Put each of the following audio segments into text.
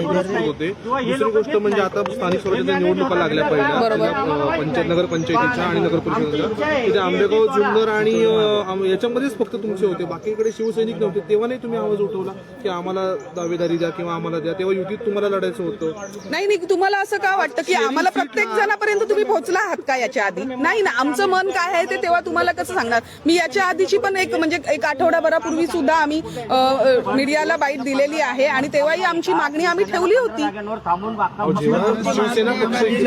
होते. दुसरी गोष्ट म्हणजे आता स्थानिक स्वराज्याच्या निवडणुका लागल्या पहिल्या नगरपंचायतीच्या आणि नगर परिषदेच्या, तिथे आंबेगाव, जुन्नर आणि याच्यामध्येच फक्त तुमचे होते, बाकीकडे शिवसैनिक नव्हते. तेव्हा नाही तुम्ही आवाज उठवला की आम्हाला दावेदारी द्या किंवा आम्हाला द्या? तेव्हा युतीत तुम्हाला लढायचं होतं. नाही, तुम्हाला असं का वाटतं की आम्हाला प्रत्येक जणापर्यंत तुम्ही पोहोचला आहात का याच्या आधी? नाही ना, आमचं मन काय आहे ते तेव्हा तुम्हाला कसं सांगणार? मी याच्या आधीची पण एक आठवडाभरापूर्वी सुद्धा आम्ही मीडियाला बाईट दिलेली आहे आणि तेव्हाही आमची मागणी आम्ही ठेवली होती.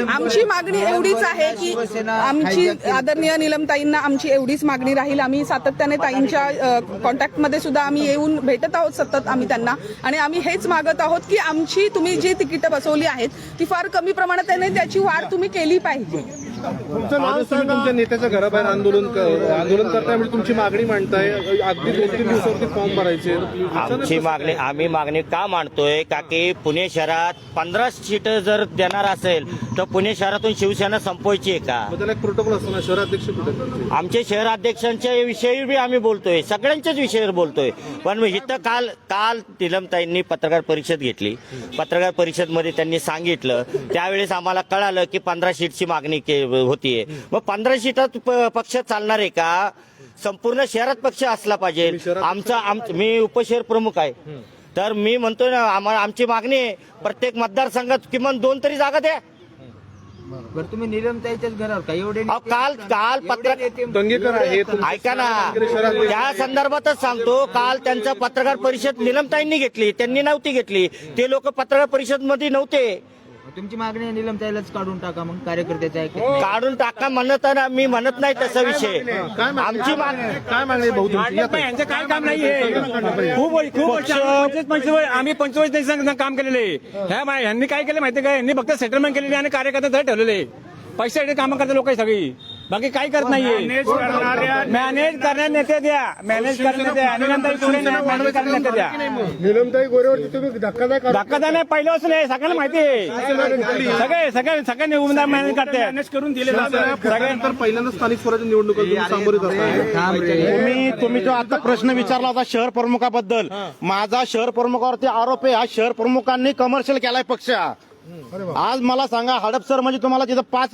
आमची मागणी एवढीच आहे की आमची आदरणीय नीलमताईंना आमची एवढीच मागणी राहील. आम्ही सातत्याने ताईंच्या कॉन्टॅक्टमध्ये सुद्धा आम्ही येऊन भेटत आहोत सतत आम्ही त्यांना, आणि आम्ही हेच मागत आहोत की आमची तुम्ही जी तिकीटं बसवली आहेत ती फार कमी प्रमाणात आहे, त्याची वाढ तुम्ही केली पाहिजे. तुमच्या नेत्याच्या घराबाहेर आंदोलन करताय म्हणजे तुमची मागणी मांडताय, अगदी 2-3 दिवसावरती फॉर्म भरायचे. आमची मागणी आम्ही मागणी का मांडतोय का की पुणे शहरात 15 सीट जर देणार असेल तर पुणे शहरातून शिवसेना संपवायची आहे का? त्याला एक प्रोटोकॉल असतो ना. शहराध्यक्ष कुठे? आमचे शहराध्यक्षांच्या विषयी बी आम्ही बोलतोय, सगळ्यांच्याच विषयावर बोलतोय. पण इथं काल नीलमताईंनी पत्रकार परिषद घेतली. पत्रकार परिषदमध्ये त्यांनी सांगितलं, त्यावेळेस आम्हाला कळालं की 15 सीटची मागणी होतीये. मग 15 सीटात पक्ष चालणार आहे का? संपूर्ण शहरात पक्ष असला पाहिजे. मी उपशहर प्रमुख आहे, तर मी म्हणतोय ना, आमची मागणी आहे प्रत्येक मतदारसंघात किमान 2 तरी जागा द्या. बरं, तुम्ही नीलमताईच्याच घरावर का एवढे काल पत्रकार दंगेकर आहे, ऐका ना, त्या संदर्भातच सांगतो. काल त्यांचा पत्रकार परिषद नीलमताईंनी घेतली, त्यांनी नव्हती घेतली. ते लोक पत्रकार परिषद मध्ये नव्हते. तुमची मागणी आहे नीलमताईलाच काढून टाका, मग कार्यकर्त्याचा काढून टाका म्हणत ना, मी म्हणत नाही तसा विषय. आमची मागणी काय मागणी भाऊ तुमची? यांचं काय काम नाहीये. खूप वर्ष आम्ही 25 काम केलेले. ह्यांनी काय केलं माहिती का? यांनी फक्त सेटलमेंट केलेली आणि कार्यकर्ते ठेवलेले. पैशासाठी कामं करते लोक सगळी, बाकी काही करत नाहीये. मॅनेज करण्यात नेते द्या, मॅनेज करण्यात द्या आणि नंतर मॅनेज करण्यात नेते द्या. नीलमताई गोरेवरती तुम्ही धक्का नाही पहिल्यापासून आहे, सगळ्यांना माहिती आहे. सगळ्यांनी उमेदवार मॅनेज करते, मॅनेज करून दिले. सगळ्यानंतर पहिल्यांदा स्थानिक स्वराज्य निवडणुका सामोरे तुम्ही जो आता प्रश्न विचारला होता शहर प्रमुखाबद्दल, माझा शहर प्रमुखावरती आरोप आहे. हा शहर प्रमुखांनी कमर्शियल केलाय पक्ष. आज मला सांगा, हडपसर म्हणजे तुम्हाला तिथं 5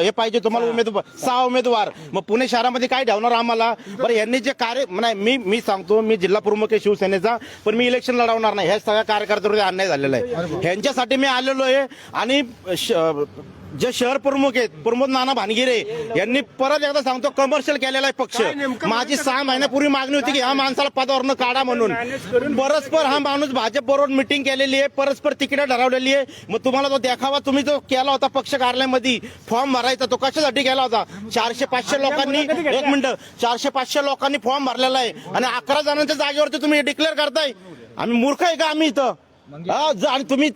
हे पाहिजे तुम्हाला उमेदवार, 6 उमेदवार. मग पुणे शहरामध्ये काय ठेवणार आम्हाला? बरं, यांनी जे कार्य नाही, मी सांगतो, मी जिल्हा प्रमुख आहे शिवसेनेचा, पण मी इलेक्शन लढवणार नाही. ह्या सगळ्या कार्यकर्त्यांवर अन्याय झालेला आहे. ह्यांच्यासाठी मी आलेलो आहे. आणि जे शहर प्रमुख आहेत, प्रमोद नाना भानगिरे यांनी परत एकदा सांगतो कमर्शियल केलेला आहे पक्ष. माझी 6 महिन्यापूर्वी मागणी होती की ह्या माणसाला पदावरनं काढा म्हणून. परस्पर हा माणूस भाजप बरोबर मिटिंग केलेली आहे, परस्पर तिकीट ठरवलेली आहे. मग तुम्हाला तो देखावा तुम्ही जो केला होता पक्ष कार्यालयामध्ये फॉर्म भरायचा, तो कशासाठी केला होता? 400-500 लोकांनी, 1 मिनिट, 400-500 लोकांनी फॉर्म भरलेला आहे आणि 11 जणांच्या जागेवरती तुम्ही डिक्लेअर करताय. आम्ही मूर्ख आहे का आम्ही इथं? आणि तुम्ही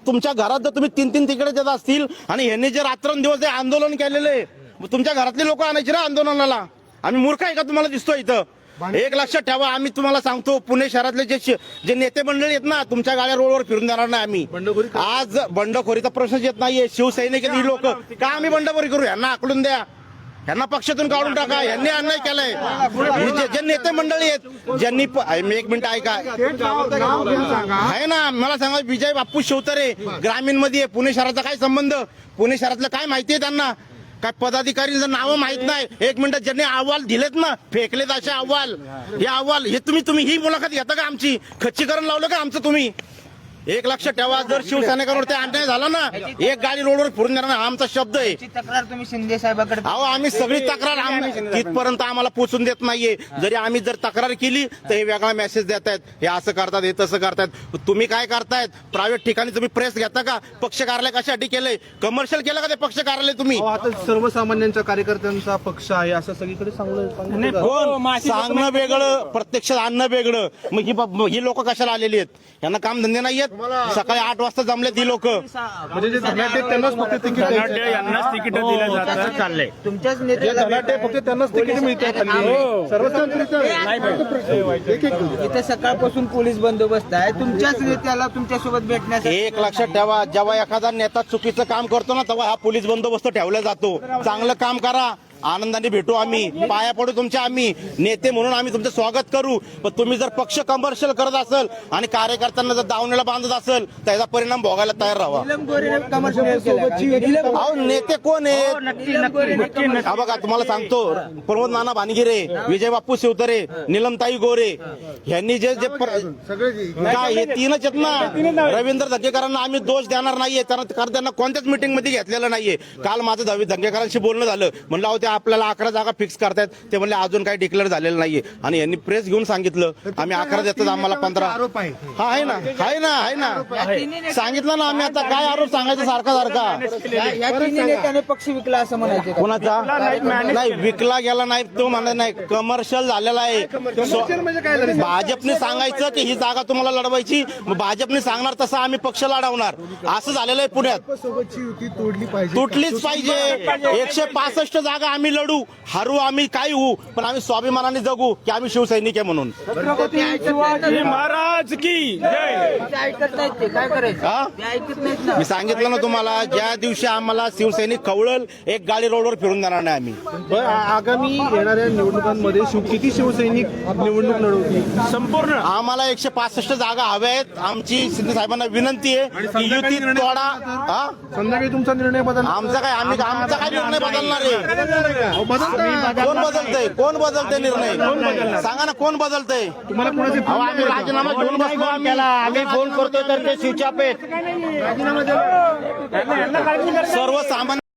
तुमच्या घरात जर तुम्ही 3-3 तिकडे देत असतील आणि ह्यांनी जे रात्रंदिवस जे आंदोलन केलेले, तुमच्या घरातले लोक आणायचे ना आंदोलनाला. आम्ही मूर्ख आहे का तुम्हाला दिसतो इथं? एक लक्षात ठेवा, आम्ही तुम्हाला सांगतो, पुणे शहरातले जे नेते मंडळी आहेत ना, तुमच्या गाड्या रोडवर फिरून देणार नाही आम्ही. आज बंडखोरीचा प्रश्न येत नाहीये. शिवसैनिक ही लोक का आम्ही बंडखोरी करू? यांना आकडून द्या, यांना पक्षातून काढून टाका. यांनी अन्याय केलाय. जे नेते मंडळी आहेत ज्यांनी, 1 मिनिट ऐका, आहे ना, मला सांगा, विजय बाप्पू शिवतरे ग्रामीण मध्ये पुणे शहराचा काय संबंध? पुणे शहरातलं काय माहितीये त्यांना? काय पदाधिकाऱ्यांचं नावं माहित नाही? 1 मिनिट, ज्यांनी अहवाल दिलेत ना, फेकलेत असे अहवाल, हे अहवाल हे तुम्ही ही मुलाखत घेता का? आमची खच्चीकरण लावलं का आमचं तुम्ही? एक लक्षात ठेवा, जर शिवसैनिकांवरती अन्याय झाला ना, एक गाडी रोडवर फिरून देणार हा आमचा शब्द आहे. तक्रार तुम्ही शिंदे साहेबांकडे? अहो, आम्ही सगळी तक्रार तिथपर्यंत आम्हाला पोहोचून देत नाहीये. जरी आम्ही जर तक्रार केली तर हे वेगळा मेसेज देत आहेत, हे असं करतात, हे तसं करतात. तुम्ही काय करतायत? प्रायव्हेट ठिकाणी तुम्ही प्रेस घेता का? पक्ष कार्यालय कशासाठी केलंय? कमर्शियल केलं का ते पक्ष कार्यालय तुम्ही? आता सर्वसामान्यांच्या कार्यकर्त्यांचा पक्ष आहे असं सगळीकडे सांगणं वेगळं, प्रत्यक्षात आणणं वेगळं. मग ही लोक कशाला आलेली आहेत? यांना काम धंदे नाहीयेत? सकाळी 8 वाजता जमले ती लोक. म्हणजे जे धनाढ्य त्यांनाच फक्त तिकीट यांनाच तिकीट दिलं जातं, चाललंय. तुमच्याच नेते धनाढ्य फक्त त्यांनाच तिकीट मिळतात. इथे सकाळपासून पोलीस बंदोबस्त आहे तुमच्याच नेत्याला तुमच्यासोबत भेटण्यासाठी. एक लक्षात ठेवा, जेव्हा एखादा नेता चुकीचं काम करतो ना, तेव्हा हा पोलीस बंदोबस्त ठेवला जातो. चांगलं काम करा, आनंदाने भेटू आम्ही, पाया पडू तुमच्या आम्ही नेते म्हणून आम्ही तुमचं स्वागत करू. पण तुम्ही जर पक्ष कमर्शियल करत असेल आणि कार्यकर्त्यांना जर दावणीला बांधत असेल तर याचा परिणाम भोगायला तयार राहावा. नीलम गोरे कमर्शियल केलं का? अहो नेते कोण आहेत? हा बघा तुम्हाला सांगतो, प्रमोद नाना भानगिरे, विजय बापू शिवतरे, नीलमताई गोरे यांनी जे जे काय हे तीनच आहेत ना. रवींद्र धंगेकरांना आम्ही दोष देणार नाहीये, कारण त्यांना कोणत्याच मीटिंग मध्ये घेतलेलं नाहीये. काल माझं धंगेकरांशी बोलणं झालं, म्हणलं अहो ते आपल्याला 11 जागा फिक्स करतायत, ते म्हणले अजून काही डिक्लेअर झालेलं नाहीये. आणि यांनी प्रेस घेऊन सांगितलं आम्ही 11 देतात, आम्हाला 15. हा आहे ना सांगितलं ना आम्ही. आता काय आरोप सांगायचा सारखा या तिन्ही नेत्याने पक्ष विकला असं म्हणायचे का? कोणाचा नाही विकला गेला नाही, तो म्हणत नाही, कमर्शियल झालेला आहे. भाजपने सांगायचं की ही जागा तुम्हाला लढवायची, मग भाजपने सांगणार तसं आम्ही पक्ष लढवणार, असं झालेलं आहे पुण्यात. तुटलीच पाहिजे. 165 जागा आम्ही लढू, हरू आम्ही काय होऊ, पण आम्ही स्वाभिमानाने जगू की आम्ही शिवसैनिक आहे म्हणून. महाराज की जय. ते ऐकत नाहीत, ते काय करायचं? हा? ते ऐकत नाहीत ना. मी सांगितलं ना तुम्हाला, ज्या दिवशी आम्हाला शिवसैनिक कवळल एक गाडी रोडवर फिरून देणार नाही आम्ही. बरं, आगामी येणाऱ्या निवडणुकांमध्ये किती शिवसैनिक निवडणूक लढवतील? संपूर्ण आम्हाला 165 जागा हव्या आहेत. आमची शिंदे साहेबांना विनंती आहे की युती तोडा. हा? संध्याकाळी तुमचा निर्णय बदल आमचा काय निर्णय बदलणार आहे? कोण बदलतंय निर्णय? सांगा ना कोण बदलतंय? तुम्हाला कोणाचे अहो, आम्ही राजीनामा घेऊन बसलो आम्ही. आम्ही फोन करतोय तर ते स्विच ऑफ आहेत. सर्वसामान्य